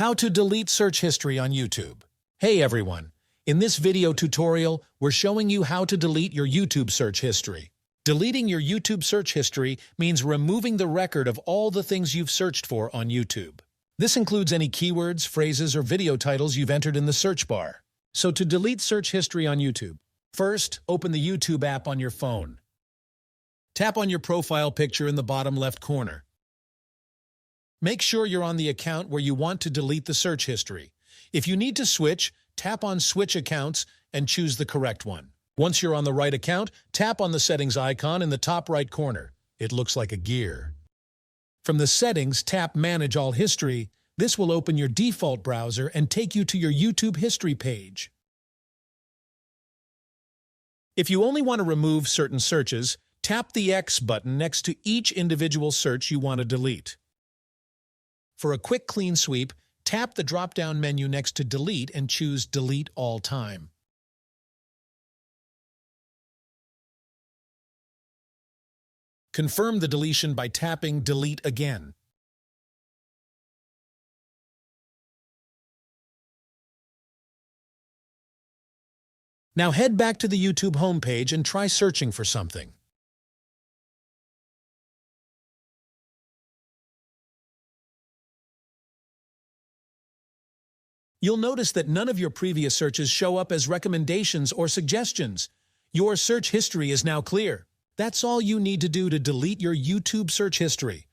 How to delete search history on YouTube. Hey everyone, in this video tutorial, we're showing you how to delete your YouTube search history. Deleting your YouTube search history means removing the record of all the things you've searched for on YouTube. This includes any keywords, phrases, or video titles you've entered in the search bar. So to delete search history on YouTube, first, open the YouTube app on your phone. Tap on your profile picture in the bottom left corner. Make sure you're on the account where you want to delete the search history. If you need to switch, tap on Switch Accounts and choose the correct one. Once you're on the right account, tap on the settings icon in the top right corner. It looks like a gear. From the settings, tap Manage All History. This will open your default browser and take you to your YouTube history page. If you only want to remove certain searches, tap the X button next to each individual search you want to delete. For a quick clean sweep, tap the drop-down menu next to Delete and choose Delete All Time. Confirm the deletion by tapping Delete Again. Now head back to the YouTube homepage and try searching for something. You'll notice that none of your previous searches show up as recommendations or suggestions. Your search history is now clear. That's all you need to do to delete your YouTube search history.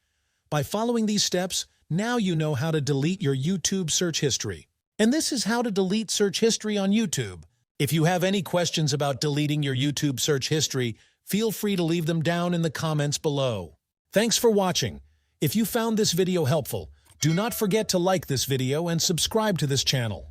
By following these steps, now you know how to delete your YouTube search history. And this is how to delete search history on YouTube. If you have any questions about deleting your YouTube search history, feel free to leave them down in the comments below. Thanks for watching. If you found this video helpful, do not forget to like this video and subscribe to this channel.